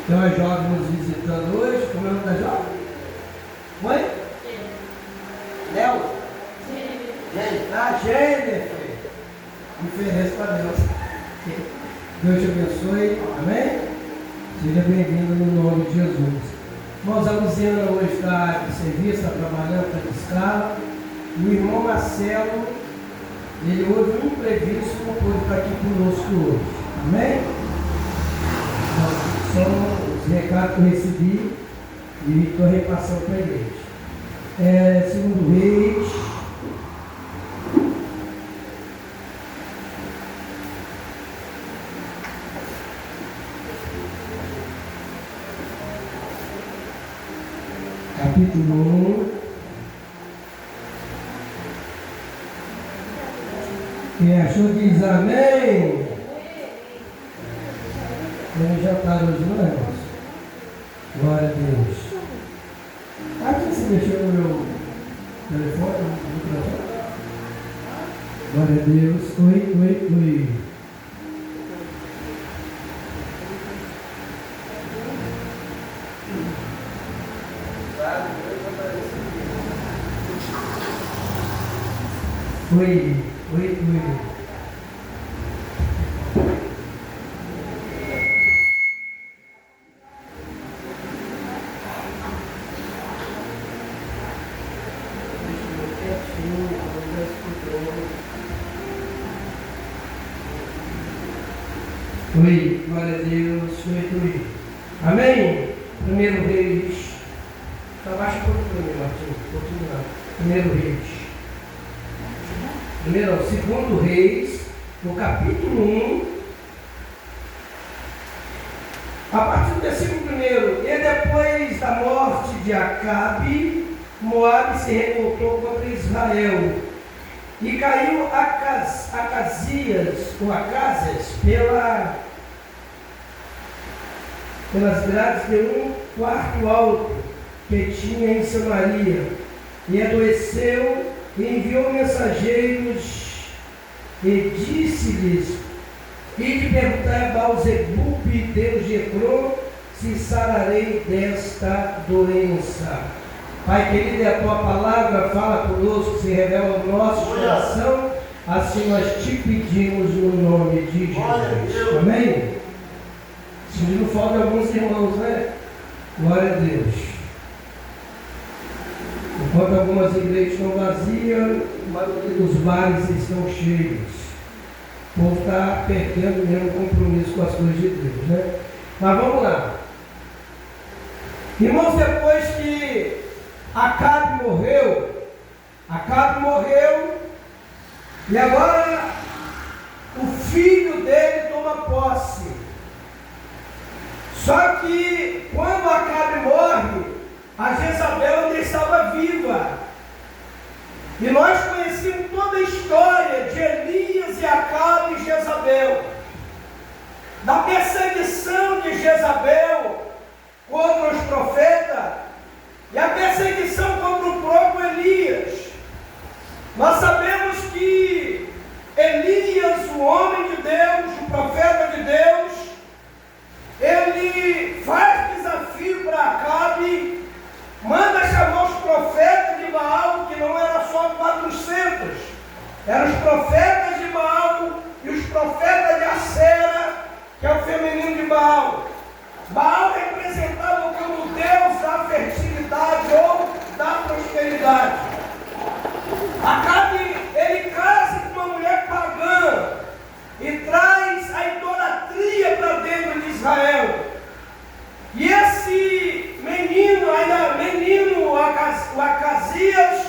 Tem uma jovem nos visitando hoje. Como é o nome da jovem? Oi? Léo? Jennifer. Diferença para Deus. Deus te abençoe. Amém? Seja bem-vindo no nome de Jesus. Irmãos, a Luziana hoje está de serviço, está trabalhando, está de escala. E o irmão Marcelo, ele houve um imprevisto, não pôde estar aqui conosco hoje. Amém? Então, são os recados que eu recebi e estou repassando para a igreja. Segundo Reis, capítulo 1. Quem achou diz amém. Vamos jantar hoje, não é, irmãos? Glória a Deus. Aqui você deixou o meu telefone? Glória a Deus. Oi. Oi. Oi, glória a Deus. Oi. Amém? Primeiro Reis. Abaixa um pouquinho, Martinho. Primeiro Reis. Segundo Reis, no capítulo 1, a partir do versículo 1. E depois da morte de Acabe, Moabe se revoltou contra Israel. E caiu Acasias pelas grades de um quarto alto que tinha em Samaria. E adoeceu e enviou mensageiros e disse-lhes: ide perguntar a Baal-zebub, Deus de Ecrón, se sararei desta doença. Pai querido, a tua palavra fala conosco, se revela no nosso coração, assim nós te pedimos no nome de Jesus. Amém? Se não falta alguns irmãos, né? Glória a Deus. Enquanto algumas igrejas estão vazias, a maioria dos bares estão cheios. O povo está perdendo mesmo o compromisso com as coisas de Deus, né? Mas vamos lá. Irmãos, depois que Acabe morreu, e agora o filho dele toma posse. Só que quando Acabe morre, a Jezabel ainda estava viva. E nós conhecemos toda a história de Elias e Acabe e Jezabel, da perseguição de Jezabel contra os profetas e a perseguição contra o próprio Elias. Nós sabemos que Elias, o homem de Deus, o profeta de Deus, ele faz desafio para Acabe, manda chamar os profetas de Baal, que não era só 400, eram os profetas de Baal e os profetas de Acera, que é o feminino de Baal. Baal representava como Deus da fertilidade ou da prosperidade. Acabe, ele casa com uma mulher pagã e traz a idolatria para dentro de Israel. E esse menino, o Acasias,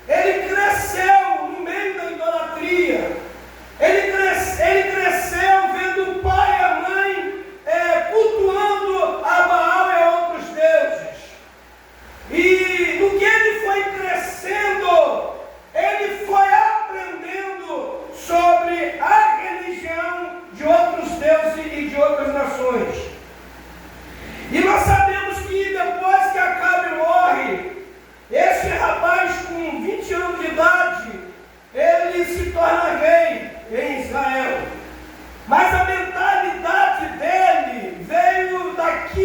ele cresceu no meio da idolatria. Ele cresceu vendo o pai e a mãe cultuando a Baal e a outros deuses. E no que ele foi crescendo, ele foi aprendendo sobre a religião de outros deuses e de outras nações. E nós sabemos que depois que Acabe morre, esse rapaz com 20 anos de idade, ele se torna rei em Israel. Mas a mentalidade dele veio daqui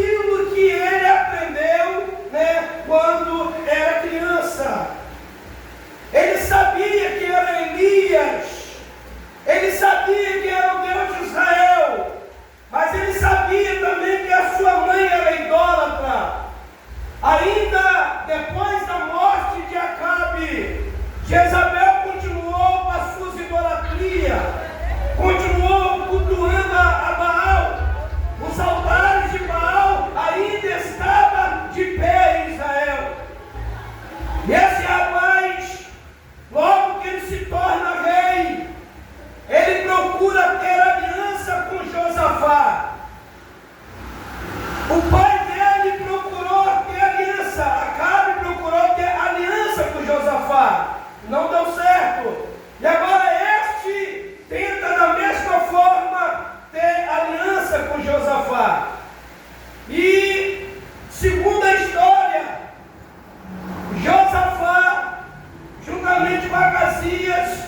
Jezabel continuou com as suas idolatrias, continuou cultuando a Baal. Os altares de Baal ainda estavam de pé em Israel. E esse rapaz, logo que ele se torna rei, ele procura ter aliança com Josafá. O pai dele procurou ter aliança, Acabe procurou ter aliança com Josafá. Não deu certo. E agora este tenta da mesma forma ter aliança com Josafá. E, segundo a história, Josafá, juntamente com Acasias,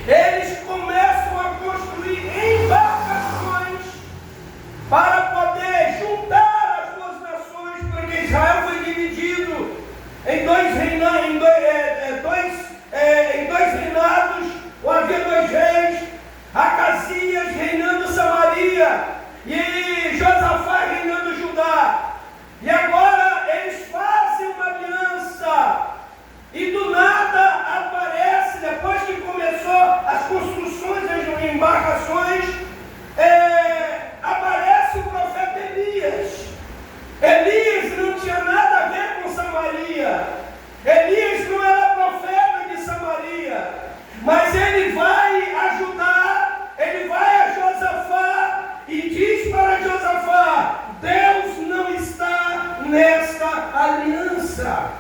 eles começam a construir embarcações para poder juntar as duas nações, porque Israel foi dividido em dois reinados, ou havia dois reis, Acasias reinando Samaria e Josafá reinando Judá. E agora eles fazem uma aliança, e do nada aparece, depois que começou as construções em embarcações, aparece o profeta Elias. Elias não tinha nada a ver com Samaria. Elias não era profeta de Samaria, mas ele vai ajudar, ele vai a Josafá e diz para Josafá: Deus não está nesta aliança.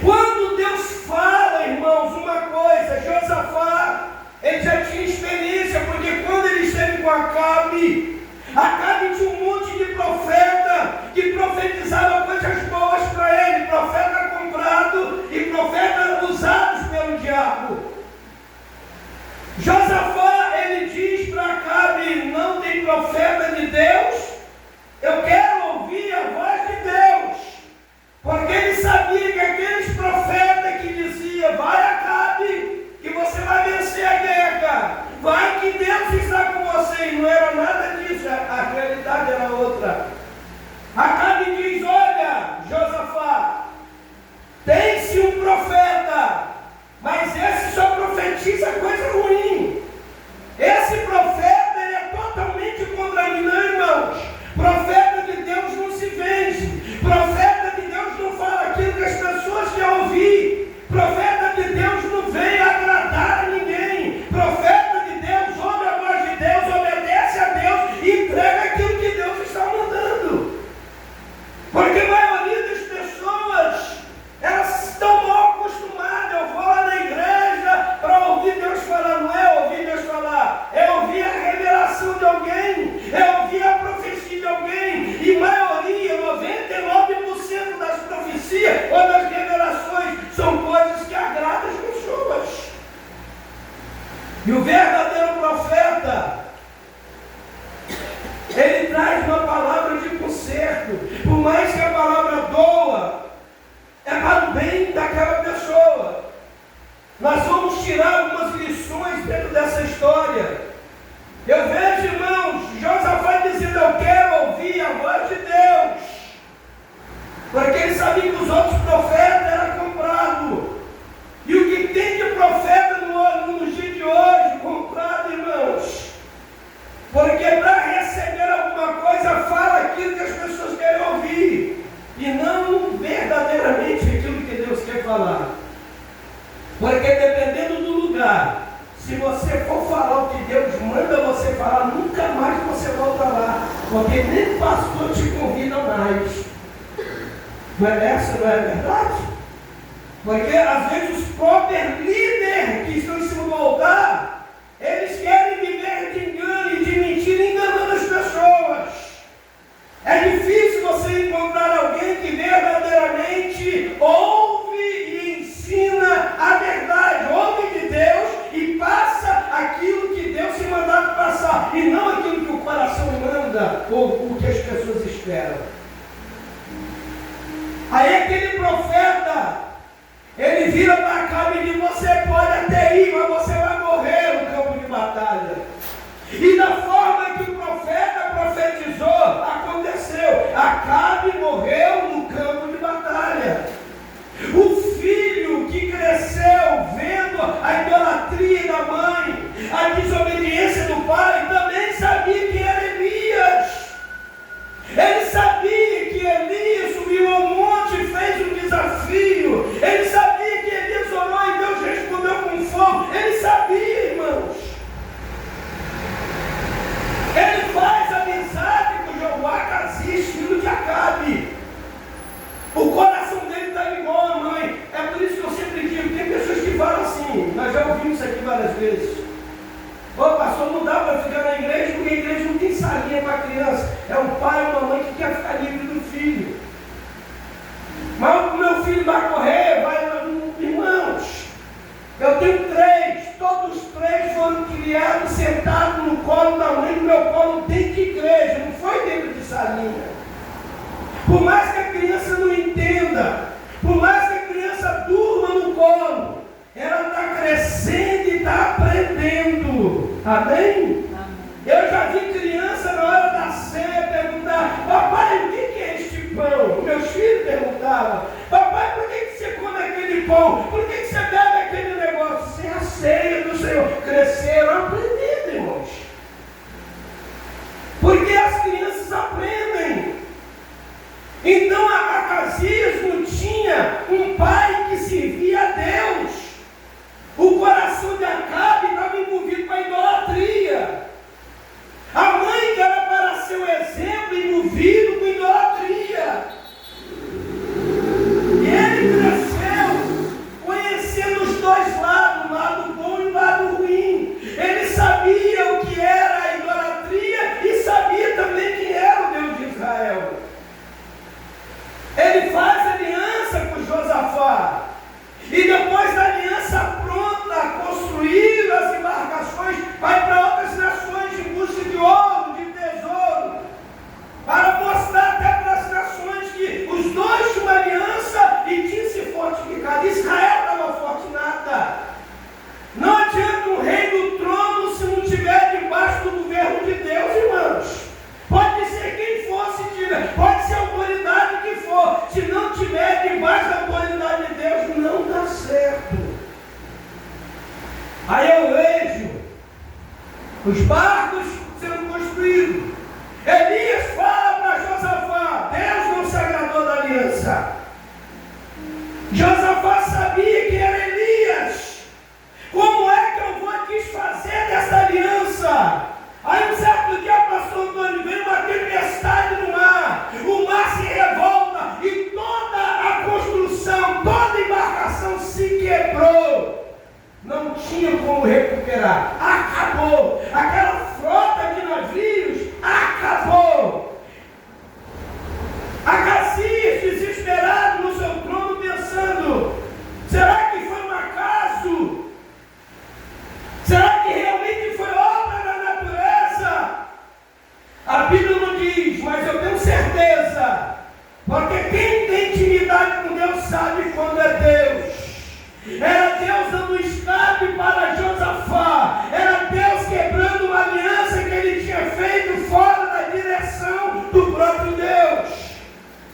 Quando Deus fala, irmãos, uma coisa, Josafá, ele já tinha experiência, porque quando ele esteve com Acabe tinha um monte de profeta que profetizava coisas boas para ele, profeta comprado e profeta usados pelo diabo. Josafá, ele diz para Acabe: não tem profeta de Deus, eu quero ouvir a voz de Deus, porque ele sabia que aqueles profetas que diziam: vai Acabe, que você vai vencer a guerra, vai que Deus está com você, e não era nada disso, a realidade era outra. Acabe diz: olha, Josafá, tem-se um profeta, mas esse só profetiza coisa ruim. Esse profeta, ele é totalmente contra mim, não, irmãos. Profeta de Deus não se vende. Profeta de Deus não fala aquilo que as pessoas querem ouvir. Profeta de Deus não vem agradar a ninguém. Profeta de Deus ouve a voz de Deus, obedece a Deus e entrega aquilo que Deus está mandando. Porque a maioria das pessoas, elas estão mal acostumadas. Eu vou lá na igreja para ouvir Deus falar. Não é ouvir Deus falar, é ouvir a revelação de alguém, é ouvir a profecia de alguém. E a maioria, 99% das profecias ou das revelações são coisas que agradam as pessoas. E o verdadeiro profeta, ele traz uma palavra de conserto. Por mais que a palavra doa, é para o bem daquela pessoa. Nós vamos tirar algumas lições dentro dessa história. Eu vejo, irmãos, Josafá dizendo: eu quero ouvir a voz de Deus, porque ele sabia que os outros profetas eram comprados. E o que tem de profeta nos dias de hoje, comprado, irmãos? Porque para receber alguma coisa, fala aquilo que as pessoas querem ouvir, e não verdadeiramente aquilo que Deus quer falar. Porque dependendo do lugar, se você for falar o que Deus manda você falar, nunca mais você volta lá, porque nem o pastor te convida mais. Não é essa, não é verdade? Porque às vezes os próprios líderes que estão em cima do altar, eles querem viver de engano e de mentira, enganando as pessoas. É difícil você encontrar alguém que verdadeiramente ouve e ensina a verdade, ouve de Deus e passa aquilo que Deus se mandado passar, e não aquilo que o coração manda ou o que as pessoas esperam. Aí aquele profeta, ele vira para cá e diz: você pode até ir, mas você vai morrer no campo de batalha. E da forma que o profeta profetizou, aconteceu. Eu tenho 3, todos os 3 foram criados sentados no colo da mãe, no meu colo, dentro de igreja, não foi dentro de salinha. Por mais que a criança não entenda, por mais que a criança durma no colo, ela está crescendo e está aprendendo. Amém? Eu já vi criança na hora da ceia perguntar: papai, o que é este pão? Meus filhos perguntavam: papai, por que você come aquele pão? Por que você bebe aquele negócio? Sem a ceia do Senhor. Cresceram aprendendo, irmãos. Porque as crianças aprendem. Então Acasias não tinha um pai que servia a Deus. O coração de Acabe estava envolvido com a idolatria. A mãe que era para ser o exemplo, envolvido com idolatria. E ele cresceu conhecendo os dois lados, o lado bom e o lado ruim. Ele sabia o que era a idolatria e sabia também quem era o Deus de Israel. Ele faz aliança com Josafá. E depois da aliança pronta, construir as embarcações, vai para outras nações em busca de ouro, de tesouro, para mostrar até para as nações que os dois tinham uma aliança e tinham se fortificado. Israel estava forte nada. Não adianta um rei no trono se não estiver debaixo do governo de Deus, irmãos. Pode ser quem for, se tiver, pode ser a autoridade que for, se não tiver debaixo da autoridade de Deus, não dá certo. Aí eu vejo os barcos sendo construídos. Elias fala para Josafá: Deus não se agradou da aliança. Josafá sabia que era Elias. Como é que eu vou desfazer dessa aliança? Aí um certo dia, pastor Antônio, veio uma tempestade no mar. O mar se revolta e toda a construção, toda a embarcação se quebrou. Não tinha como recuperar. Acabou. Aquela frota de navios acabou. Acasias, desesperado no seu trono, pensando: será que foi um acaso? Será que realmente foi obra da natureza? A Bíblia não diz, mas eu tenho certeza. Porque quem tem intimidade com Deus sabe quando é Deus. Era Deus dando escape para Josafá. Era Deus quebrando uma aliança que ele tinha feito fora da direção do próprio Deus.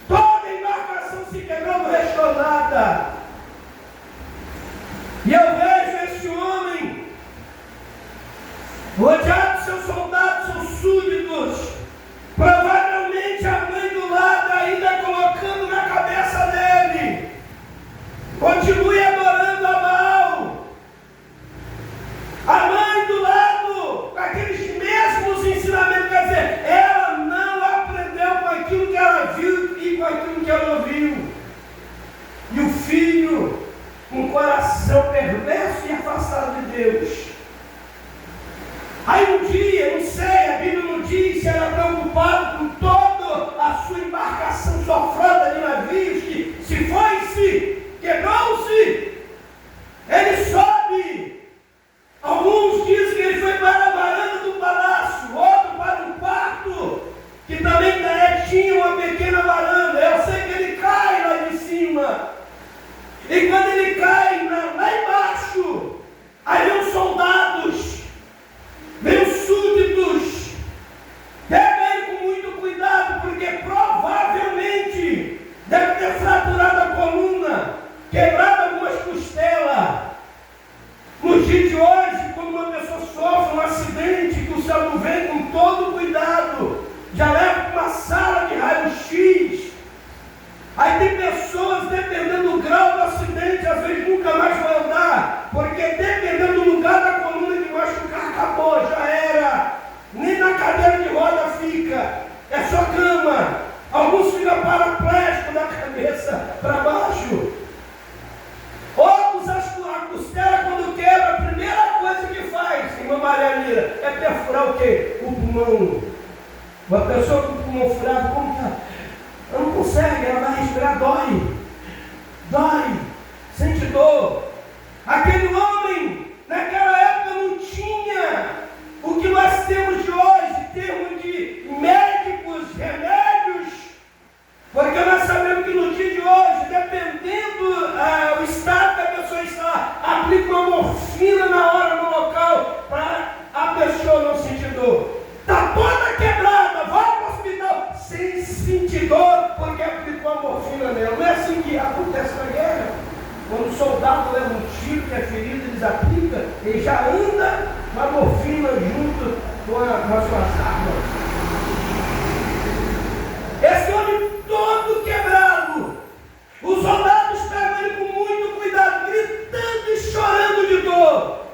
Toda a embarcação se quebrou, não restou nada. E eu vejo esse homem rodeado de seus soldados, seus súditos, provavelmente a mãe do lado ainda colocando na cabeça dele: continue adorando a Baal. A mãe do lado, com aqueles mesmos ensinamentos, quer dizer, ela não aprendeu com aquilo que ela viu e com aquilo que ela ouviu. E o filho, com um coração perverso e afastado de Deus. Aí um dia, não sei, a Bíblia não diz se era preocupado com toda a sua embarcação, sua frota de navios, que se foi-se, quebrou-se, ele sobe. Alguns dizem que ele foi para a varanda do palácio, outro para um quarto, que também tinha uma pequena varanda. Eu sei que ele cai lá de cima. E quando ele cai lá embaixo, aí vem os soldados, vem os súditos, pega ele com muito cuidado, porque provavelmente deve ter fraturado a coluna, quebrado algumas costelas. Nos dias de hoje, quando uma pessoa sofre um acidente, que o SAMU vem com todo cuidado, já leva para uma sala de raio-x. Aí tem pessoas, dependendo do grau do acidente, às vezes nunca mais vai andar, porque dependendo do lugar da coluna que machucar, acabou, já era. Nem na cadeira de roda fica, é só cama. Alguns ficam paraplégicos da cabeça para baixo. Outros, a costela, quando quebra, a primeira coisa que faz, irmã Maria Lira, é perfurar o quê? O pulmão. Uma pessoa com o pulmão furado, como está? Ela não consegue, ela vai respirar, dói, sente dor. Aquele homem morfina na hora, no local, para a pessoa não sentir dor. Está toda quebrada, vai para o hospital sem sentir dor, porque aplicou a morfina nela. Não é assim que acontece na guerra. Quando o soldado leva um tiro, que é ferido, eles aplicam, ele já anda com a morfina junto com as suas armas. Esse homem todo quebrado, os soldados pegam ele com muito cuidado, gritando e chorando de dor.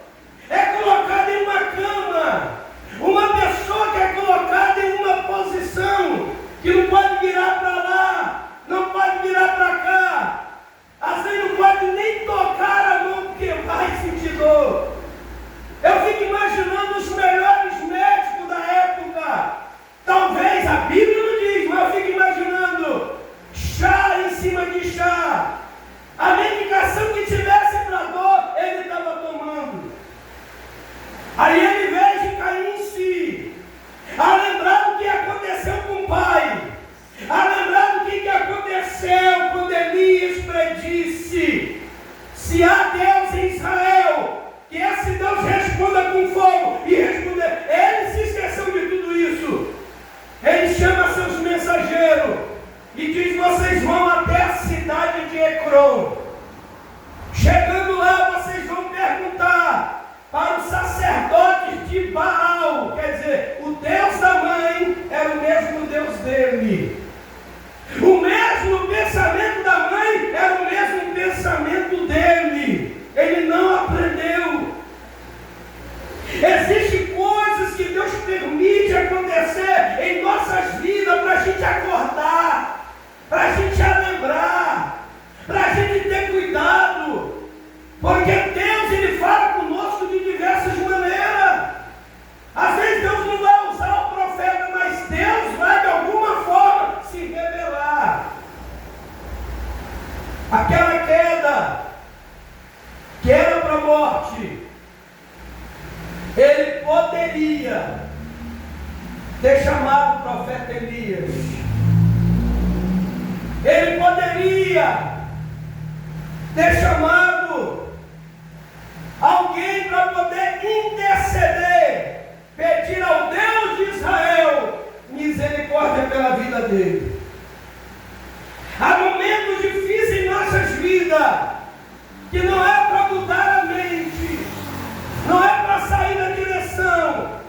É colocado em uma cama. Uma pessoa que é colocada em uma posição que não pode virar para lá, não pode virar para cá. Às vezes não pode nem tocar a mão porque vai sentir dor. Eu fico imaginando os melhores médicos da época. Talvez a Bíblia não diz, mas eu fico imaginando chá em cima de chá. A medicação que tivesse para dor, ele estava tomando. Aí ele veio de cair em si, a lembrar do que aconteceu com o pai, a lembrar do que aconteceu quando Elias predisse: se há Deus em Israel, que esse Deus responda com fogo, e responder. Ele se esqueceu de tudo isso. Ele chama seus mensageiros e diz: vocês vão até a cidade de Ecrom. Chegando lá, vocês vão perguntar para os sacerdotes de Baal, quer dizer, o Deus da mãe era o mesmo Deus dele. O mesmo pensamento da mãe era o mesmo pensamento dele. Ele não aprendeu. Existem coisas que Deus permite acontecer em nossas vidas para a gente acordar, para a gente lembrar, para a gente ter cuidado. Porque Deus, Ele fala conosco de diversas maneiras. Às vezes Deus não vai usar o profeta, mas Deus vai de alguma forma se revelar. Aquela queda que era para a morte, ele poderia ter chamado o profeta Elias. Ele poderia ter chamado alguém para poder interceder, pedir ao Deus de Israel misericórdia pela vida dele. Há momentos difíceis em nossas vidas, que não é para mudar a mente, não é para sair da direção,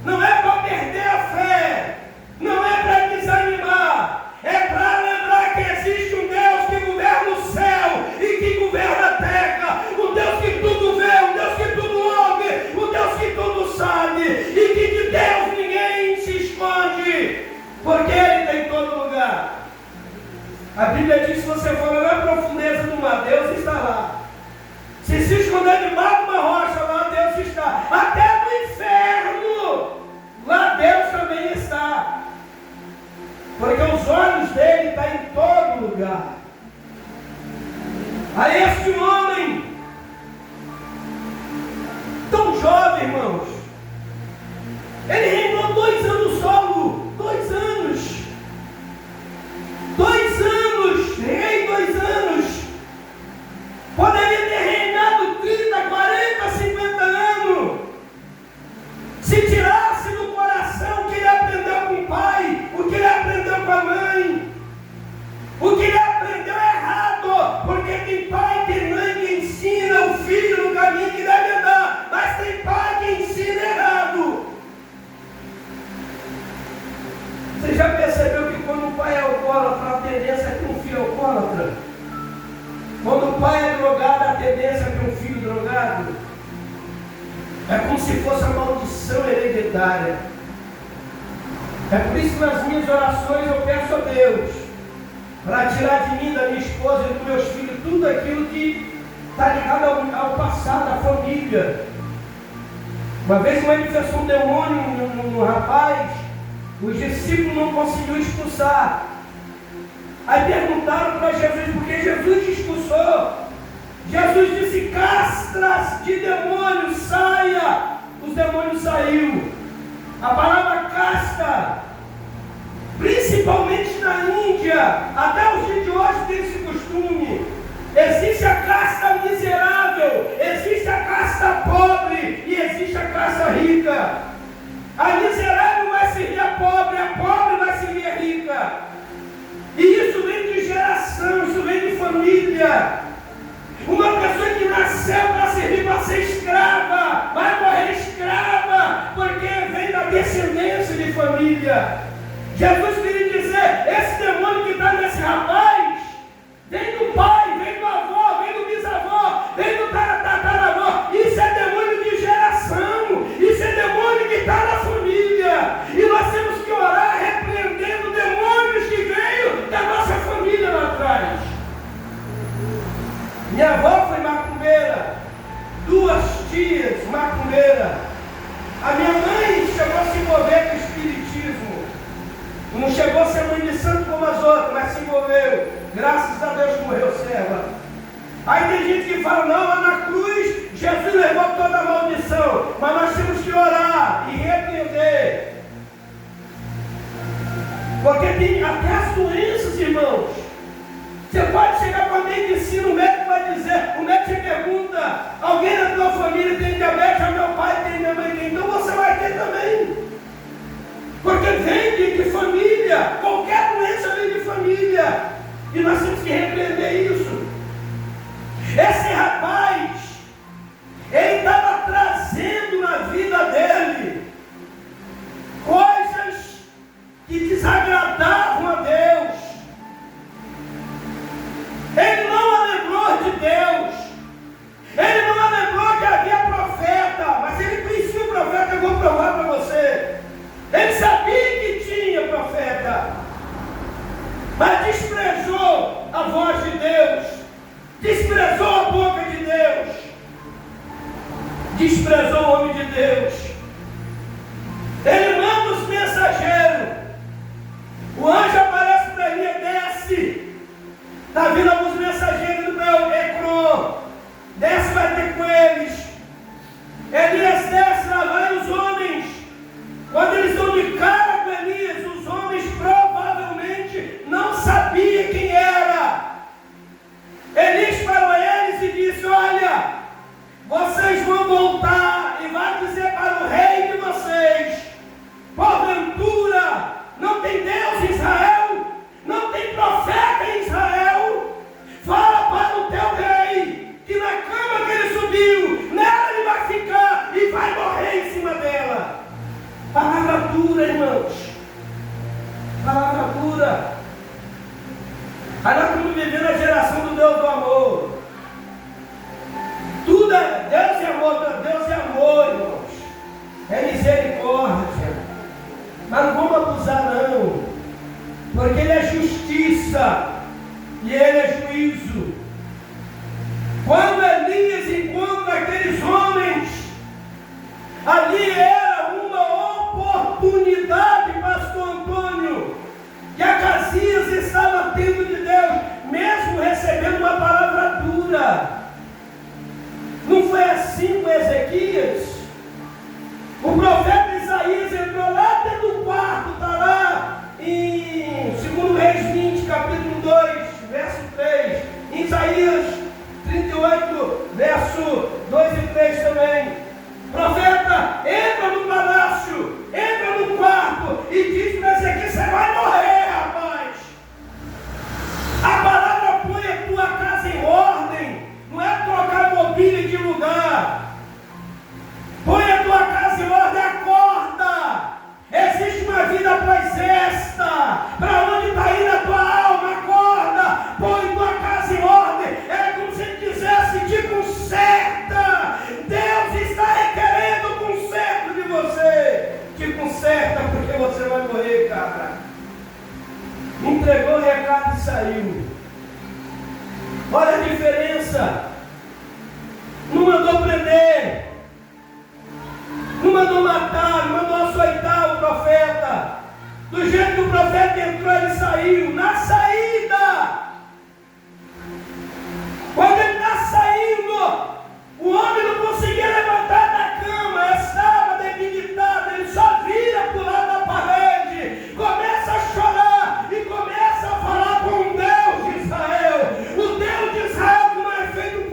não é para perder a fé, não é para desanimar, é para lembrar que existe um Deus que governa o céu e que governa a terra, um Deus que tudo vê, um Deus que tudo ouve, um Deus que tudo sabe, e que de Deus ninguém se esconde, porque Ele está em todo lugar. A Bíblia diz que se você for na profundeza do mar, Deus está lá. Se esconder debaixo de uma rocha, lá Deus está. Até no inferno, lá Deus também está. Porque os olhos dele estão em todo lugar. A este homem, tão jovem, irmãos, ele reinou 2 anos solo. 2 anos. 2 anos. Rei 2 anos. Poderia ter reinado 30, 40, 50 anos. Se tirasse do coração o que ele aprendeu com o pai, o que ele aprendeu com a mãe, o que ele aprendeu errado, porque tem pai, tem mãe que ensina o filho no caminho que deve andar, mas tem pai que ensina errado. Você já percebeu que quando o pai é alcoólatra, a tendência é que um filho é alcoólatra? Quando o pai é drogado, a tendência é que um filho drogado? É como se fosse a maldição hereditária. É por isso que nas minhas orações eu peço a Deus para tirar de mim, da minha esposa e dos meus filhos, tudo aquilo que está ligado ao passado, à família. Uma vez manifestou um demônio no rapaz, os discípulos não conseguiram expulsar. Aí perguntaram para Jesus, porque Jesus expulsou. Jesus disse: castras de demônios, saia. Os demônios saíram. A palavra casta, principalmente na Índia, até os dias de hoje tem esse costume. Existe a casta miserável, existe a casta pobre. A miserável vai servir a pobre vai servir a rica. E isso vem de geração, isso vem de família. Uma pessoa que nasceu para servir, para ser escrava, vai morrer escrava, porque vem da descendência de família. Jesus queria dizer, esse demônio que está nesse rapaz, vem do pai, vem do avô, vem do bisavô, vem do tataravô. Isso é demônio de geração, isso é demônio que está na família. E nós temos que orar repreendendo demônios que veio da nossa família lá atrás. Minha avó foi macumbeira, 2 tias macumbeiras. A minha mãe chegou a se envolver com o espiritismo. Não chegou a ser mãe de santo como as outras, mas se envolveu. Graças a Deus morreu serva. Aí tem gente que fala, não, lá na cruz Jesus levou toda a maldição. Mas nós temos que orar e repreender. Porque tem até as doenças, irmãos. Você pode chegar para a medicina, o médico vai dizer, o médico te pergunta, alguém na tua família tem diabetes, meu pai tem, minha mãe tem, então você vai ter também. Porque vem de família, qualquer doença vem de família. E nós temos que repreender isso. Esse rapaz, ele estava trazendo na vida dele coisas que desagradavam a Deus. Ele não lembrou de Deus. Ele não lembrou que havia profeta. Mas ele conhecia o profeta, eu vou provar para você. Ele sabia que tinha profeta. Mas desprezou a voz de Deus. Desprezou a boca de Deus. Desprezou o homem de Deus. Ele manda os mensageiros. O anjo aparece para ele e desce. Está vindo alguns mensageiros do meu Ecrã. Desce, vai ter com eles. Elias desce, lá vai os homens. Quando eles estão de cara com Elias, os homens provavelmente não sabiam quem era. Elias parou eles e disse, olha, vocês vão voltar e vai dizer para o rei de vocês, porventura, não tem Deus em Israel? Não tem profeta em Israel? Fala para o teu rei, que na cama que ele subiu, nela ele vai ficar e vai morrer em cima dela. Palavra dura, irmãos. Palavra dura. Aí nós estamos vivendo a geração do Deus do amor. Tudo é Deus é amor, Deus é amor, irmãos. É misericórdia. Mas não vamos abusar, não. Porque Ele é justiça e Ele é juízo. Quando Elias encontra aqueles homens, ali era uma oportunidade, pastor Antônio, que Acasias estava tendo de Deus, mesmo recebendo uma palavra dura. Não foi assim com Ezequias? O profeta Isaías entrou lá dentro do quarto, está lá em 2 Reis 20, capítulo 2, verso 3, em Isaías 38, verso 2 e 3 também. Profeta, entra no palácio, entra no quarto e diz para Ezequias, você vai morrer, rapaz. A palavra põe a tua casa em ordem, não é trocar mobília de lugar. Põe a tua casa em ordem, acorda. Existe uma vida após esta. Para onde está indo a tua alma? Acorda. Põe tua casa em ordem. É como se ele dissesse: te conserta. Deus está requerendo o conserto de você. Te conserta porque você vai morrer, cara. Entregou o recado e saiu. Olha a diferença. Não mandou prender. Não mandou matar, não mandou açoitar o profeta. Do jeito que o profeta entrou, ele saiu. Na saída, quando ele está saindo, o homem não conseguia levantar da cama, estava debilitado. Ele só vira para o lado da parede, começa a chorar e começa a falar com o Deus de Israel. O Deus de Israel que não é feito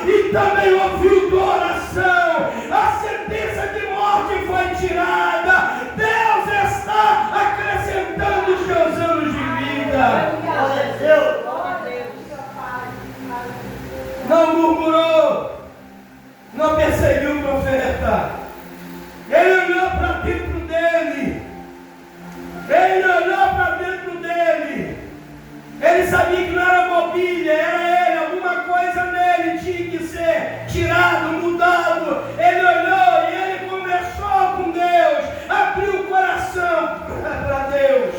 e também ouviu tua oração. A sentença de morte foi tirada. Deus está acrescentando os teus anos de vida. Não murmurou, não perseguiu o profeta. Ele olhou para dentro dele. Ele olhou para dentro dele. Ele sabia que não era mobília, era ele. Alguma coisa nele tinha que ser tirado, mudado. Ele olhou e ele conversou com Deus. Abriu o coração para Deus.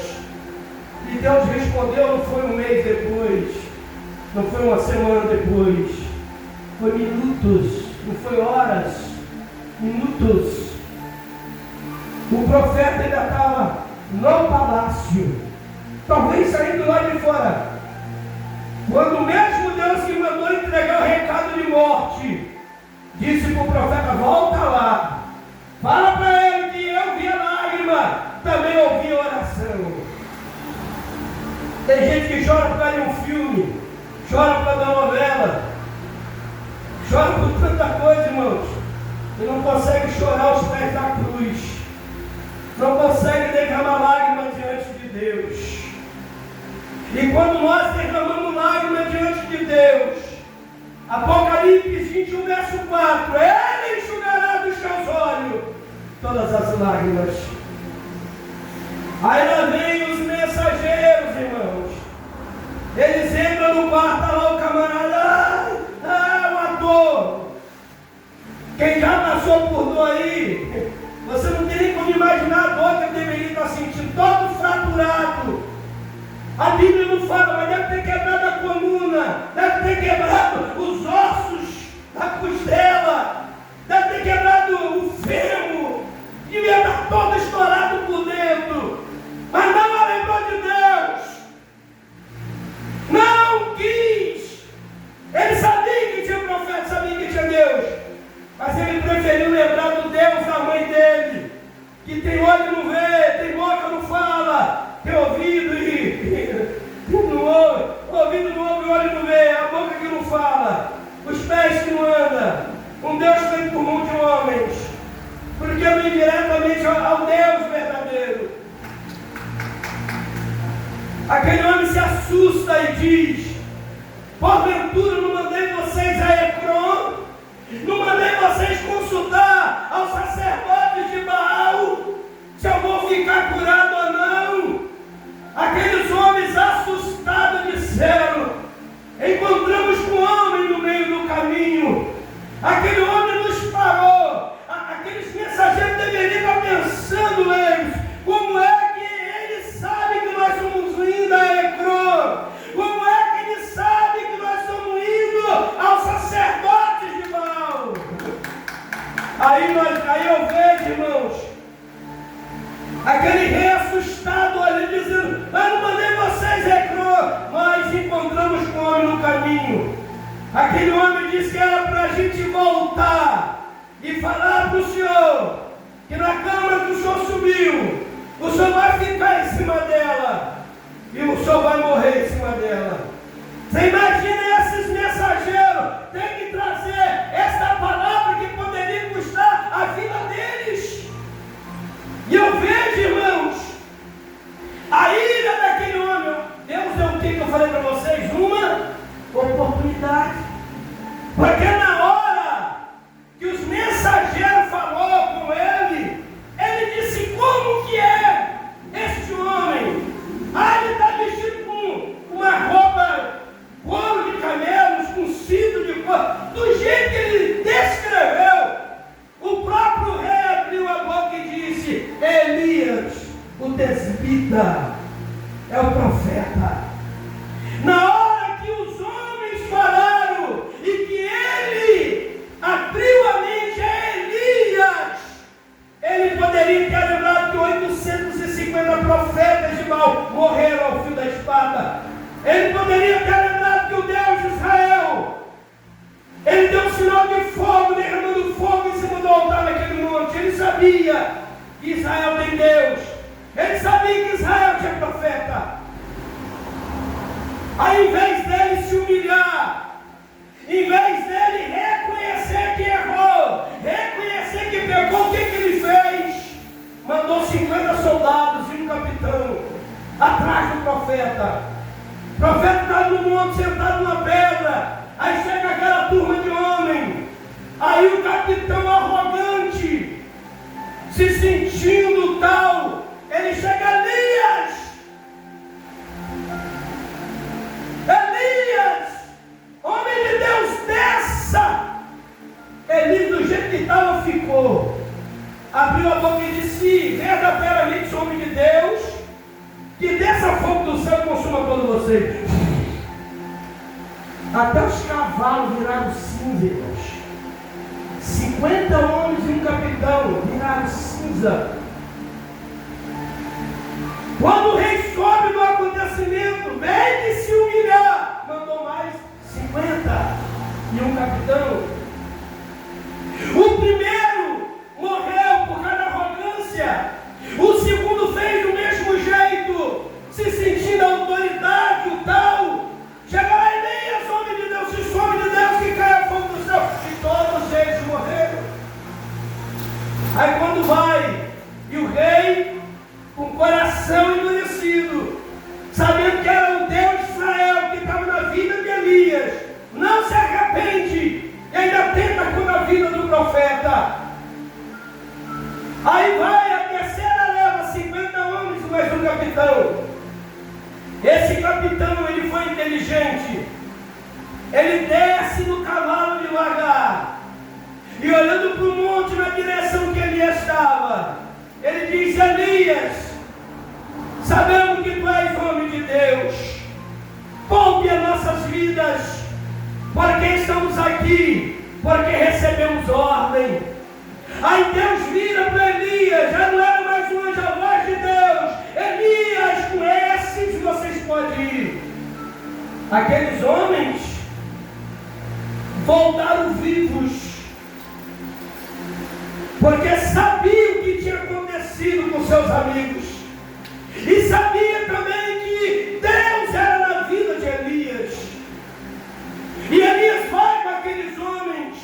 E Deus respondeu, não foi um mês depois. Não foi uma semana depois. Foi minutos. Não foi horas. Minutos. O profeta ainda estava no palácio, talvez saindo lá de fora, quando o mesmo Deus que mandou entregar o recado de morte disse para o profeta: volta lá, fala para ele que eu vi a lágrima, também ouvi a oração. Tem gente que chora por causa de um filme, chora por causa da novela, chora por tanta coisa, irmãos, e não consegue chorar aos pés da cruz. Não consegue derramar lágrimas diante de Deus. E quando nós derramamos lágrimas diante de Deus, Apocalipse 21, verso 4, Ele enxugará dos teus olhos todas as lágrimas. Aí lá vem os mensageiros, irmãos. Eles entram no quarto, tá lá o camarada, o ator. Quem já passou por dor aí, você não tem nem como imaginar a dor que ele deveria estar sentindo, todo fraturado. A Bíblia não fala, mas deve ter quebrado a coluna, deve ter quebrado os ossos da costela, deve ter quebrado o fêmur, devia estar todo estourado por dentro. Mas não lembrou de Deus, não quis. Ele sabia que tinha profeta, sabia que tinha Deus, mas ele preferiu lembrar do Deus da mãe dele, que tem olho e não vê, tem boca e não fala, tem ouvido e não ouve, ouvido não ouve, olho não vê, a boca que não fala, os pés que não andam, um Deus feito por mão de homens, porque eu indiretamente ao Deus verdadeiro. Aquele homem se assusta e diz: porventura não mandei vocês a Ecrón? Não mandei vocês consultar aos sacerdotes de Baal se eu vou ficar curado ou não? Aqueles homens assustados disseram: encontramos com um homem no meio do caminho. Aquele homem nos parou. Aqueles mensageiros deveriam estar pensando neles: como é que ele sabe que nós somos indo a Ecrón? Como é que ele sabe que nós estamos indo aos sacerdotes de Baal? Aí eu vejo, irmãos, aquele rei assustado ali dizendo: eu não mandei vocês a Ecrón, mas encontramos com o homem no caminho. Aquele homem disse que era para a gente voltar e falar para o senhor que na cama que o senhor subiu, o senhor vai ficar em cima dela e o senhor vai morrer em cima dela. Você imagina esses mensageiros têm que trazer essa palavra que poderia custar a vida deles. E eu vejo, irmãos, a ira daquele homem. Deus deu o que eu falei para vocês? Uma oportunidade. Porque na hora que os mensageiros falaram com ele, ele disse: como que é este homem? Ele está vestido com uma roupa, couro de camelos, com cinto de couro, do jeito que ele descreveu. O próprio rei abriu a boca e disse: Elias, o tesbita, é o profeta. Na hora que os homens falaram e que ele abriu a mente a Elias, ele poderia ter lembrado que 850 profetas de Baal morreram ao fio da espada. Ele poderia ter lembrado que o Deus de Israel, ele deu um sinal de fogo, derramando fogo em cima do altar naquele monte. Ele sabia que Israel tem Deus. Ele sabia que Israel tinha profeta. Aí, em vez dele se humilhar, em vez dele profeta. O profeta está no monte, sentado numa pedra. Aí chega aquela turma de homem. Aí o capitão arrogante, se sentindo tal, ele chega: Elias! Elias! Homem de Deus, desça! Elias, do jeito que estava, ficou. Abriu a boca e disse: verdadeiramente sou homem de Deus, que desça fogo do céu e consuma todos vocês. Até os cavalos viraram cinza, irmãos. 50 homens e um capitão viraram cinza. Quando o rei soube do acontecimento, vem de se humilhar, mandou mais 50 e um capitão. O primeiro morreu por causa da arrogância. O segundo fez do mesmo jeito, se sentindo a autoridade, o tal. Chega lá, Elias, homem de Deus, se some de Deus, que cai a fogo do céu. E todos eles morreram. Aí quando vai, e o rei, com o coração endurecido, sabendo que era o Deus de Israel que estava na vida de Elias, não se arrepende e ainda tenta com a vida do profeta. Aí vai a terceira leva, 50 homens mais um capitão. Esse capitão, ele foi inteligente. Ele desce no cavalo devagar e olhando para o monte na direção que Elias estava, ele diz: Elias, sabemos que tu és homem de Deus, poupe as nossas vidas, porque estamos aqui, porque recebemos ordem. Aí Deus vira para Elias, já não era mais um anjo, a voz de Deus: Elias, com esses vocês podem ir. Aqueles homens voltaram vivos, porque sabiam o que tinha acontecido com seus amigos, e sabia também que Deus era na vida de Elias. E Elias vai com aqueles homens.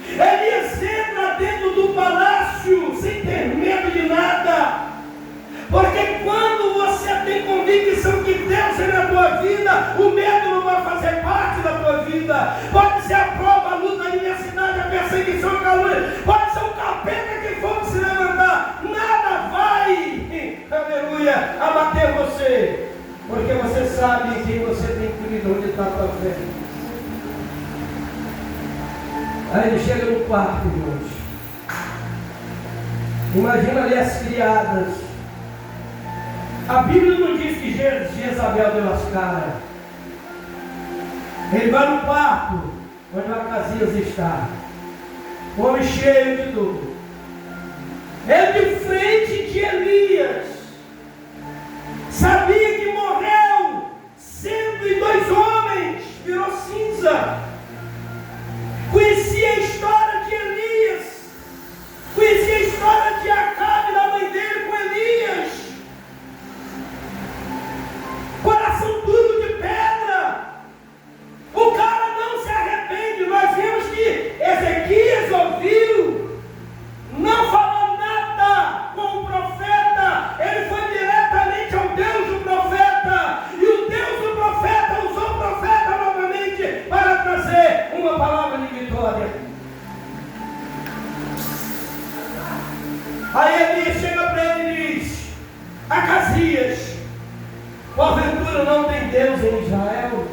Elias entra dentro do palácio sem ter medo de nada, porque quando você tem convicção que Deus é na tua vida, o medo não vai fazer parte da tua vida. Pode ser a prova, a luta, a adversidade, a perseguição, a calúnia, pode ser o capeta que for se levantar, nada vai, aleluia, abater você, porque você sabe em quem você tem crido, onde está a tua fé. Aí ele chega no quarto, irmãos. Imagina ali as criadas. A Bíblia não diz que Jezabel deu as caras. Ele vai no quarto onde Acasias está, homem cheio de dor. Ele de frente de Elias, sabia que morreu 102 homens, virou cinza. Conhecia a história de Elias, conhecia a história de Acabe, da mãe dele com Elias. Coração duro de pedra. O cara não se arrepende. Nós vimos que Ezequias ouviu, não falou nada com o profeta, ele foi diretamente ao Deus do profeta, e o Deus do profeta usou o profeta novamente para trazer uma palavra de vitória. Aí Elias chega para ele e diz: Acasias, porventura não tem Deus em Israel?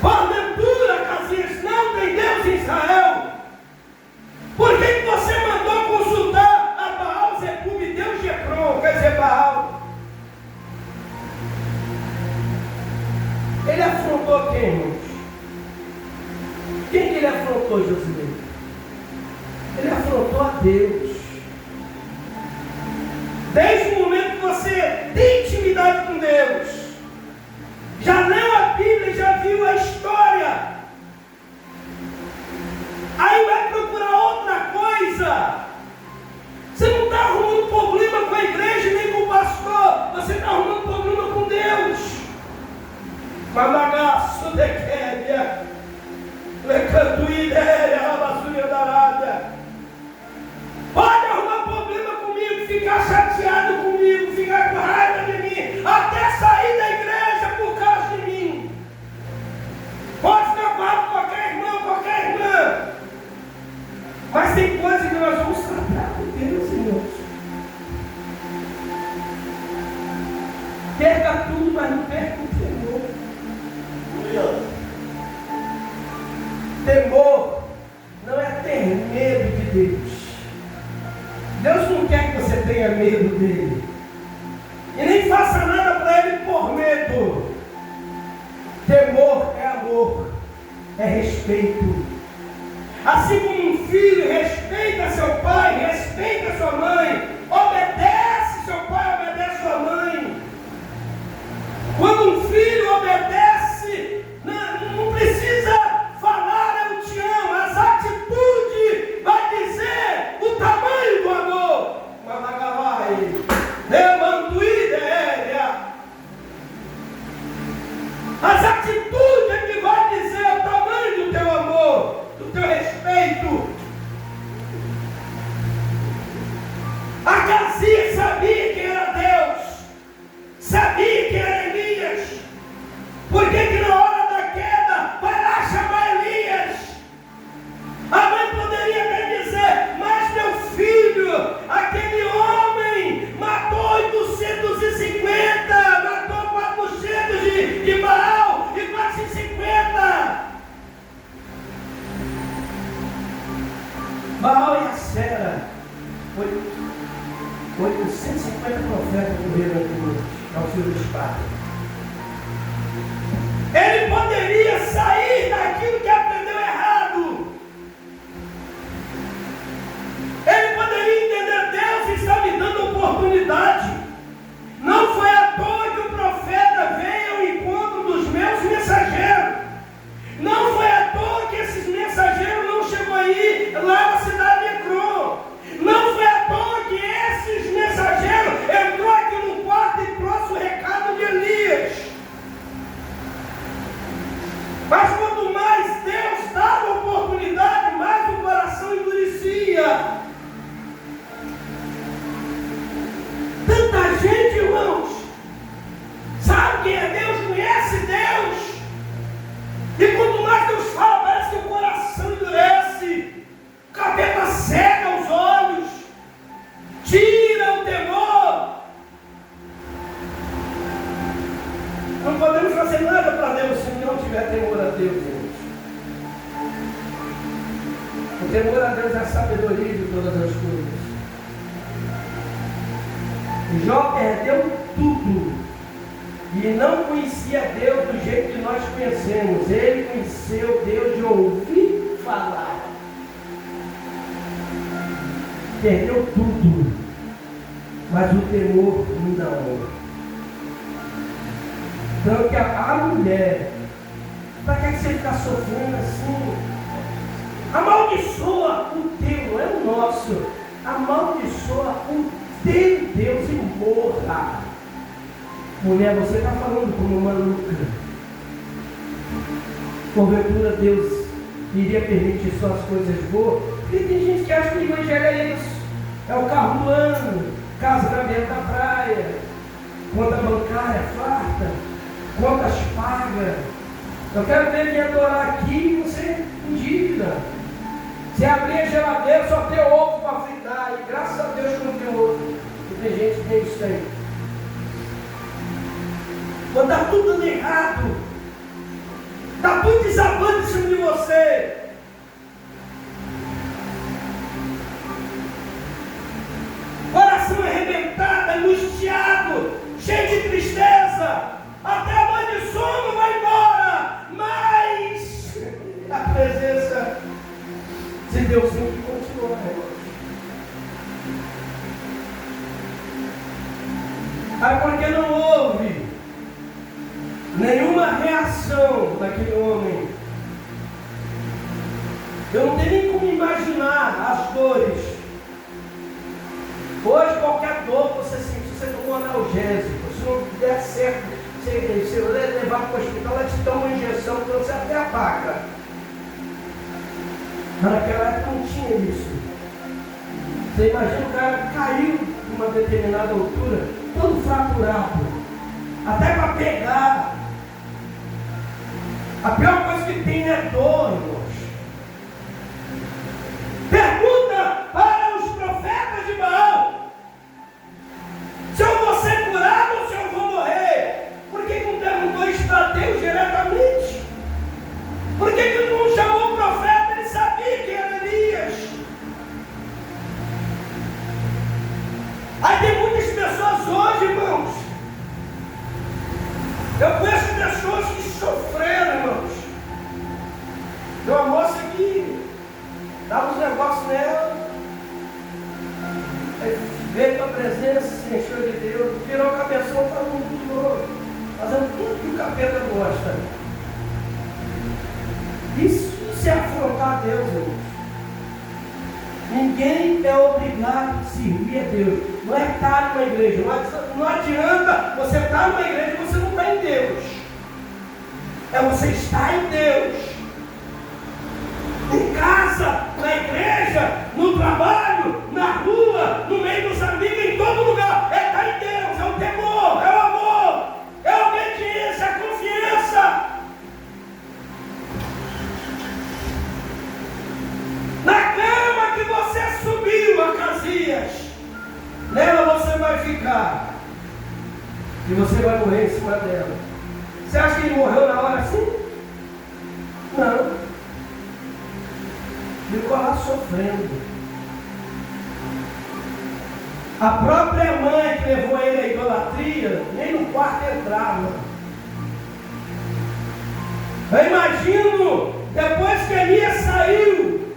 Porventura, Acasias, não tem Deus em Israel? Por que você mandou consultar a Baal Zebub, Deus de Hebron, quer dizer Baal? Ele afrontou quem, irmãos? Quem que ele afrontou, Josué? Ele afrontou a Deus. Desde o momento que você tem intimidade com Deus, já leu a Bíblia, já viu a história, aí vai procurar outra coisa. Você não está arrumando problema com a igreja nem com o pastor, você está arrumando problema com Deus. Mamagaço de Quédia, Lecantuidéria, Rabassuria da Arábia. Pode arrumar problema comigo, ficar chateado comigo, ficar com raiva de mim, até sair da igreja por causa de mim. Pode ficar com raiva com qualquer irmão, qualquer irmã. Mas tem coisas que nós vamos tratar com Deus, irmãos. Perca tudo, mas não perca o temor. Temor não é ter medo de Deus. Deus não quer que você tenha medo dele. E nem faça nada para ele por medo. Temor é amor, é respeito. Assim como um filho respeita seu pai, respeita sua mãe, obedece seu pai, obedece sua mãe. Quando um filho obedece, não precisa falar eu te amo, as atitudes vai dizer o tamanho do amor. As atitudes é que vai dizer o tamanho do teu amor, do teu respeito. Acasias sabia quem era Deus, sabia quem era Elias. Por que que na hora da queda vai lá chamar Elias? A mãe poderia até dizer, mas meu filho, aquele homem matou 850, matou 400 de Baal e 450. Baal e Acera, 850 profetas morreram aqui ao fio da espada. Ele poderia sair daquilo que aprendeu errado. Ele poderia entender, Deus está me dando oportunidade. Não foi à toa que o profeta veio ao encontro dos meus mensageiros. Não foi à toa que esses mensageiros não chegou aí lá na cidade de Ecrón. Não foi à toa que esses mensageiros entrou aqui no quarto e trouxe o recado de Elias. Mas quanto mais Deus dava oportunidade, mais o coração endurecia. Tanta gente, irmãos, sabe quem é Deus, conhece Deus. E quanto mais Deus fala, parece que o coração endurece. O capeta cega os olhos, tira o temor. Não podemos fazer nada para Deus se não tiver temor a Deus, irmãos. O temor a Deus é a sabedoria de todas as coisas. Jó perdeu tudo e não conhecia Deus do jeito que nós conhecemos. Ele conheceu Deus de ouvir falar. Perdeu tudo, mas o temor não. Então que a mulher, para que você ficar sofrendo assim? Amaldiçoa o teu, não é o nosso. Amaldiçoa o teu Deus e morra. Mulher, você está falando como uma maluca. Porventura Deus iria permitir só as coisas boas? Porque tem gente que acha que o evangelho é isso. É o carro do ano, casa na beira da praia, conta bancária farta, contas pagas. Eu quero ver quem adorar aqui e você em dívida. Se abrir a geladeira, só ter ovo para fritar. E graças a Deus que não tem ovo. E tem gente que tem isso aí. Quando está tudo dando errado, está tudo desabando em cima de você. Coração arrebentado, angustiado, cheio de tristeza. Até a mãe de sono vai embora. Mas a presença de Deus sempre continua. Aí porque não houve nenhuma reação daquele homem. Eu não tenho nem como imaginar as dores. Hoje qualquer dor que você sente, você tomou um analgésico, se não der certo, você levar para o hospital, ela te dá uma injeção, então você até apaga. Mas naquela época não tinha isso. Você imagina o cara caiu uma determinada altura, todo fraturado, até para pegar. A pior coisa que tem é dor, irmãos. Pergunta para os profetas de Baal: se eu vou ser curado ou se eu vou morrer? Por que não perguntou isso para Deus diretamente? Por que não chamou o profeta? Ele sabia que era Elias. Aí tem muitas pessoas hoje, irmãos. Eu conheço pessoas que sofreram, irmãos. Tem uma moça que dava uns negócios nela, aí veio para a presença, se encheu de Deus, virou a cabeção para o mundo todo, fazendo tudo que o capeta gosta. Isso é afrontar a Deus, irmãos. Ninguém é obrigado a servir a Deus. Não é estar numa igreja. Não adianta você estar numa igreja e você não está em Deus. É você estar em Deus. Em casa, na igreja, no trabalho, na rua, no meio dos amigos, em todo lugar. É estar em Deus, é o temor, é o amor, é a obediência, a confiança. Na cama que você subiu a Casias, nela você vai ficar. E você vai morrer em cima dela. Você acha que ele morreu na hora assim? Não. Ficou lá sofrendo. A própria mãe que levou ele à idolatria, nem no quarto entrava. Eu imagino, depois que Elias saiu,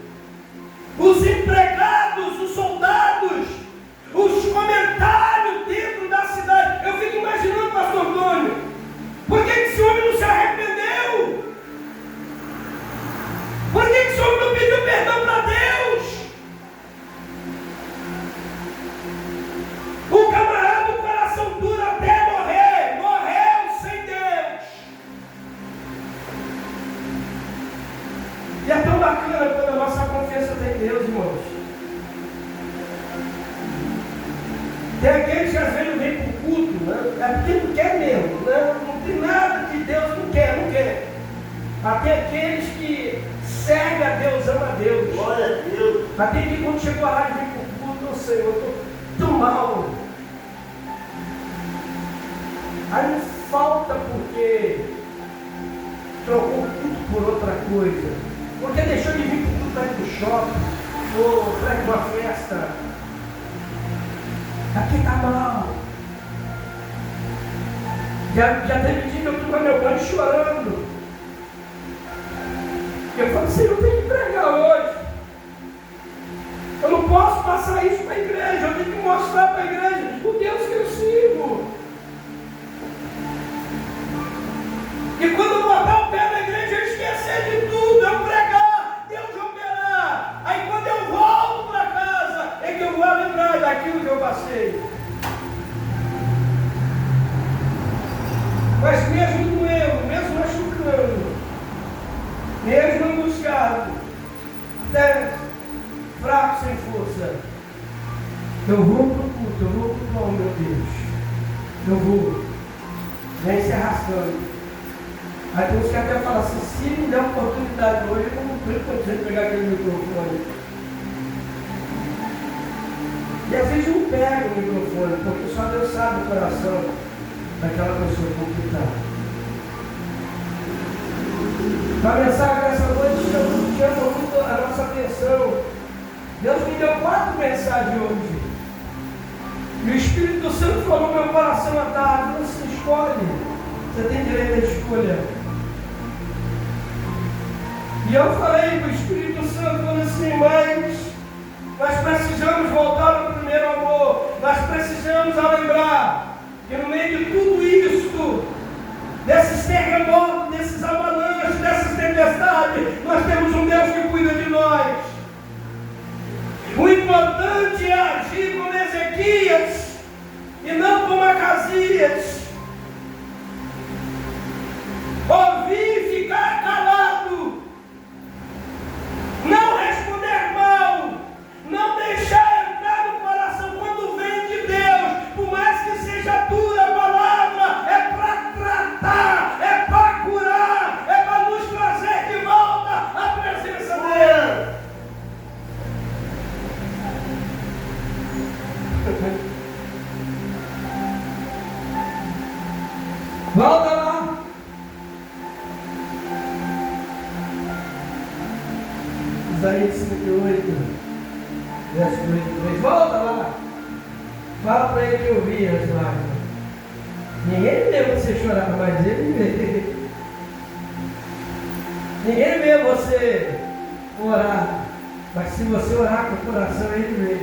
os empregados, os soldados, os comentários dentro da cidade. Eu fico imaginando, pastor Antônio, por que esse homem não se arrependeu? Por que esse homem não pediu perdão para Deus? O camarada, o coração duro até morrer, morreu sem Deus. E é tão bacana quando a nossa confiança tem em Deus, irmãos. Tem aqueles que às vezes vêm para o culto, né? É porque não quer mesmo, né? Não tem nada que Deus não quer. Até aqueles que seguem a Deus, amam a Deus. Glória a Deus. Até que quando chegou a hora de vir para o culto, oh Senhor, eu estou tão mal. Aí não falta porque trocou o culto por outra coisa. Porque deixou de vir para o culto para ir para o shopping, ou para ir para uma festa. Aqui está mal. Já teve dia que eu estou com meu pai chorando. Eu falei, Senhor, eu tenho que pregar hoje. Eu não posso passar isso para a igreja. Eu tenho que mostrar para a igreja o Deus que eu sigo. E quando eu botar o pé na igreja, eu esquecer de tudo. Eu pregar, Deus operar. Aí quando eu volto para casa, é que eu vou lembrar daquilo que eu passei. Mas mesmo doendo, mesmo machucando, mesmo angustiado, até fraco, sem força, eu vou para o culto, eu vou para o pão, meu Deus. Eu vou. Vem se arrastando. Aí tem uns que até falam assim, se me der oportunidade hoje, eu não tenho condição de pegar aquele microfone. E às vezes não pega o microfone, porque só Deus sabe o coração daquela pessoa complicada. A mensagem dessa noite chama muito a nossa atenção. Deus me deu 4 mensagens hoje. E o Espírito Santo falou no meu coração à tarde, você escolhe. Você tem direito à escolha. E eu falei para o Espírito Santo, falando assim, mas nós precisamos voltar ao primeiro amor. Nós precisamos lembrar que no meio de tudo isso, desses terremotos, desses avalanches, dessas tempestades, nós temos um Deus que cuida de nós. O importante é agir como Ezequias e não como Acasias. Ouvir e ficar calado. Não responder mal. Não deixar entrar no coração quando vem de Deus. Isaías 58, verso 23. Volta lá. Fala para ele que eu vi as lágrimas. Ninguém vê você chorar, mas ele vê. Ninguém vê você orar. Mas se você orar com o coração, ele vê.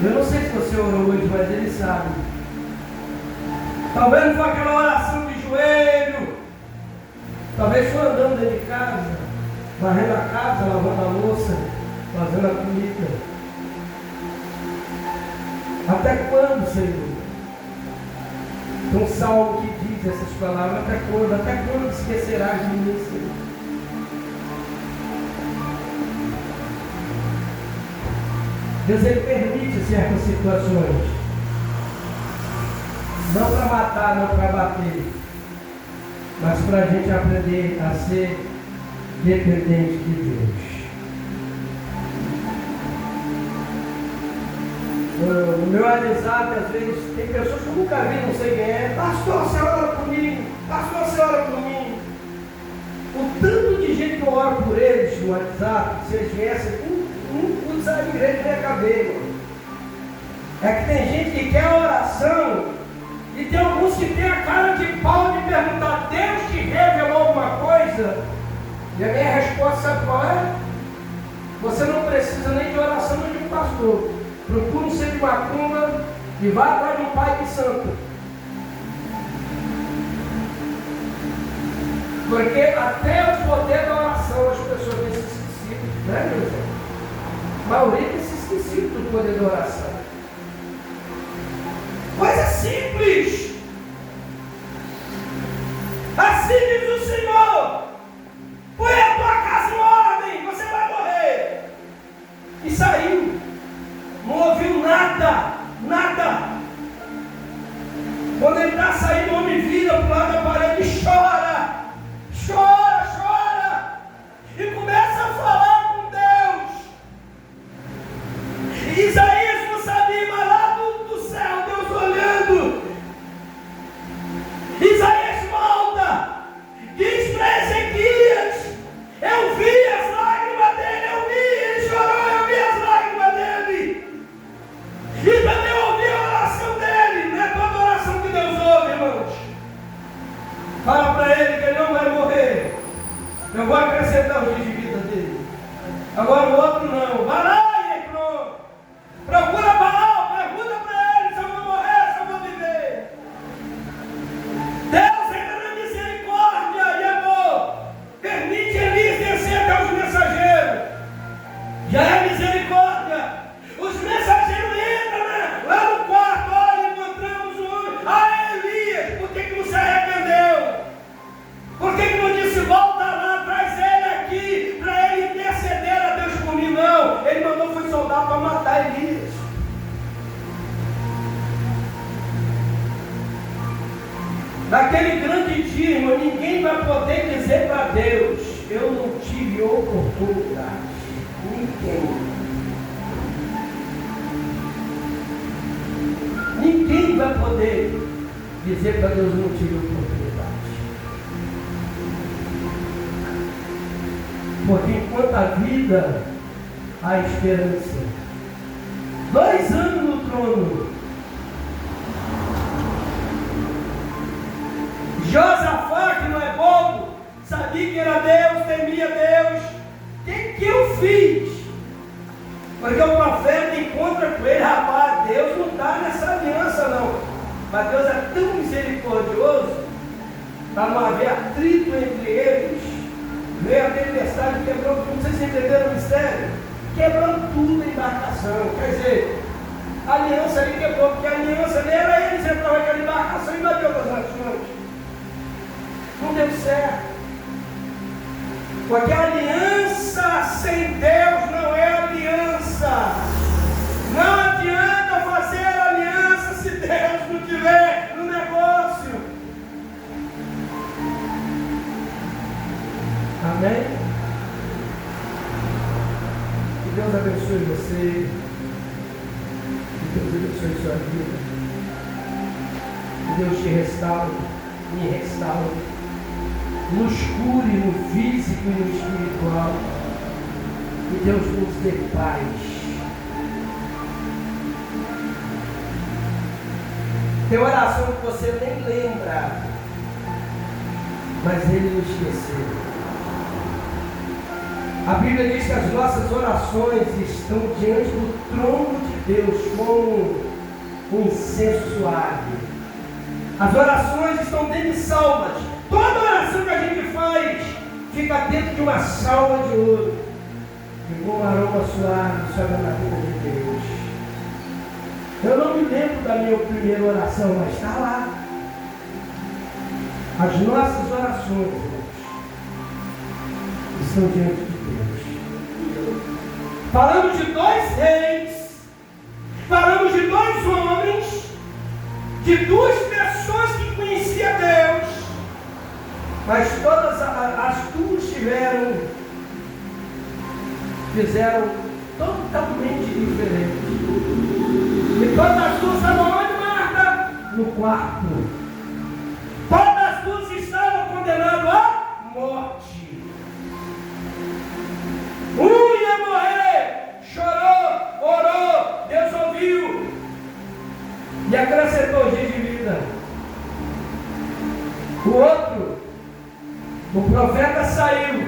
Eu não sei se você orou hoje, mas ele sabe. Talvez não foi aquela oração de joelho. Talvez foi andando dentro de casa, varrendo a casa, lavando a louça, fazendo a comida. Até quando, Senhor? Tem um salmo que diz essas palavras: até quando? Até quando esquecerás de mim, Senhor? Deus, Ele permite certas situações. Não para matar, não para bater, mas para a gente aprender a ser dependente de Deus. No meu WhatsApp, às vezes, tem pessoas que eu nunca vi, não sei quem é. Pastor, você ora por mim. Pastor, você ora por mim. O tanto de gente que eu oro por eles no WhatsApp, se eles viessem, não sai de igreja nem caber. É que tem gente que quer oração e tem alguns que tem a cara de pau de perguntar: Deus te revelou alguma coisa? E a minha resposta, sabe qual é? Você não precisa nem de oração nem de um pastor. Procura um centro de macumba e vai atrás de um pai de santo. Porque até o poder da oração as pessoas têm se esquecido, né, meu irmão? A maioria tem se esquecido do poder da oração. Coisa simples. Assim diz o Senhor: põe a tua casa em ordem, você vai morrer. E saiu. Não ouviu nada, nada. Quando ele está saindo, o homem vira para o lado da parede e chora, chora, chora, e começa a falar com Deus. E Isaías não sabia, mas lá do céu, Deus olhando. Isaías volta, diz para Ezequias: eu vi as lágrimas dele, eu vi, ele chorou, eu vi as lágrimas dele. E também ouvi a oração dele. Não é toda oração que Deus ouve, irmãos. Fala para ele que ele não vai morrer. Eu vou acrescentar os dias de vida dele. Agora o outro não. Vai lá e pronto. Procura Baal, pergunta para ele se eu vou morrer, se eu vou viver. Deus entra na misericórdia e amor. Permite Elias descer até os mensageiros. Já é misericórdia. Os mensageiros entram lá no quarto. Olha, encontramos um homem. Ah, Elias, por que não se arrependeu? Por que não disse: volta lá, traz ele aqui, para ele interceder a Deus por mim? Não, ele mandou foi soldado para matar Elias. Naquele grande dia, irmão, ninguém vai poder dizer para Deus: eu não tive oportunidade. Ninguém. Ninguém vai poder dizer para Deus: não tive oportunidade. Porque enquanto a vida, há esperança. 2 anos no trono. Josafá, que não é bobo, sabia que era Deus, temia Deus. O que eu fiz? Porque o profeta encontra com ele: rapaz, Deus não está nessa aliança não. Mas Deus é tão misericordioso, para não haver atrito entre eles. Veio a tempestade, quebrou tudo. Não sei se entenderam o mistério. Quebrando tudo a embarcação. Quer dizer, a aliança ali quebrou, porque a aliança ali era eles entravam naquela embarcação e invadiu outras nações. Não deu certo. Porque a aliança sem Deus não é aliança. Não adianta fazer aliança se Deus não estiver no negócio. Amém? Que Deus abençoe você. Que Deus abençoe sua vida. Que Deus te restaure, me restaure. nos cure no físico e no espiritual. Que Deus nos dê paz. Tem oração que você nem lembra, mas Ele não esqueceu. A Bíblia diz que as nossas orações estão diante do trono de Deus como um incenso suave. As orações estão dentro de salvas. Toda oração que a gente faz fica dentro de uma salva de ouro. E com um aroma suave sobe na vida de Deus. Eu não me lembro da minha primeira oração, mas está lá. As nossas orações, irmãos, estão diante de Deus. Falamos de 2 reis, falamos de 2 homens, de 2 pessoas que conheciam Deus, mas todas as 2 fizeram totalmente diferente. E todas as 2 estavam onde, Marta? No quarto. Todas as 2 estavam condenadas à morte. Um ia morrer, chorou, orou, Deus ouviu e acrescentou dias de vida. O outro, o profeta saiu.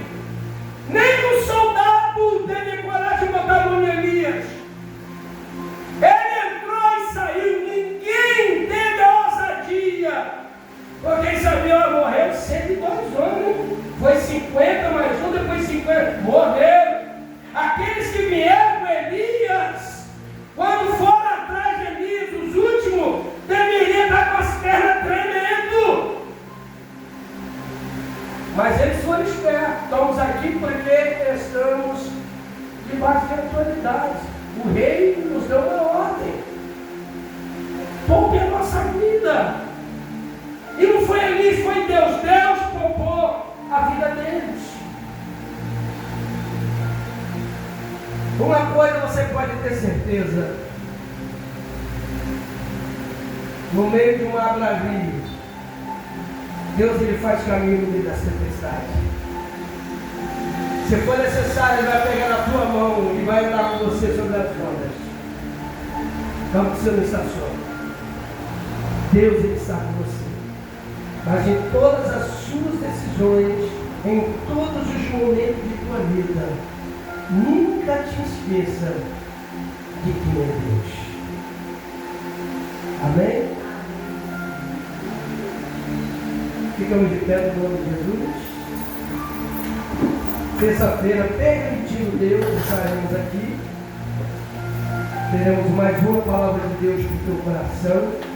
Nem o soldado teve coragem de botar a mão em Elias. Ele entrou e saiu. Ninguém teve a ousadia. Porque ele sabia, morreu 102 homens. Foi 50 mais um, depois 50. Morreram. Aqueles que vieram com Elias, quando foram atrás de Elias, os últimos, deveriam estar com as pernas tremendo. Mas eles foram espertos. Estamos aqui porque estamos debaixo de autoridade. O rei nos deu uma ordem. Poupe a nossa vida. E não foi Elias, foi Deus. Deus poupou a vida deles. Uma coisa você pode ter certeza. No meio de um mar bravio, Deus ele faz caminho no meio das tempestades. Se for necessário, Ele vai pegar na tua mão e vai andar com você sobre as ondas. Não que você não está só. Deus ele está com você. Mas em todas as suas decisões, em todos os momentos de tua vida, nunca te esqueça de quem é Deus. Amém? Ficamos de pé no nome de Jesus. Terça-feira, permitindo Deus, estaremos aqui. Teremos mais uma palavra de Deus para o teu coração.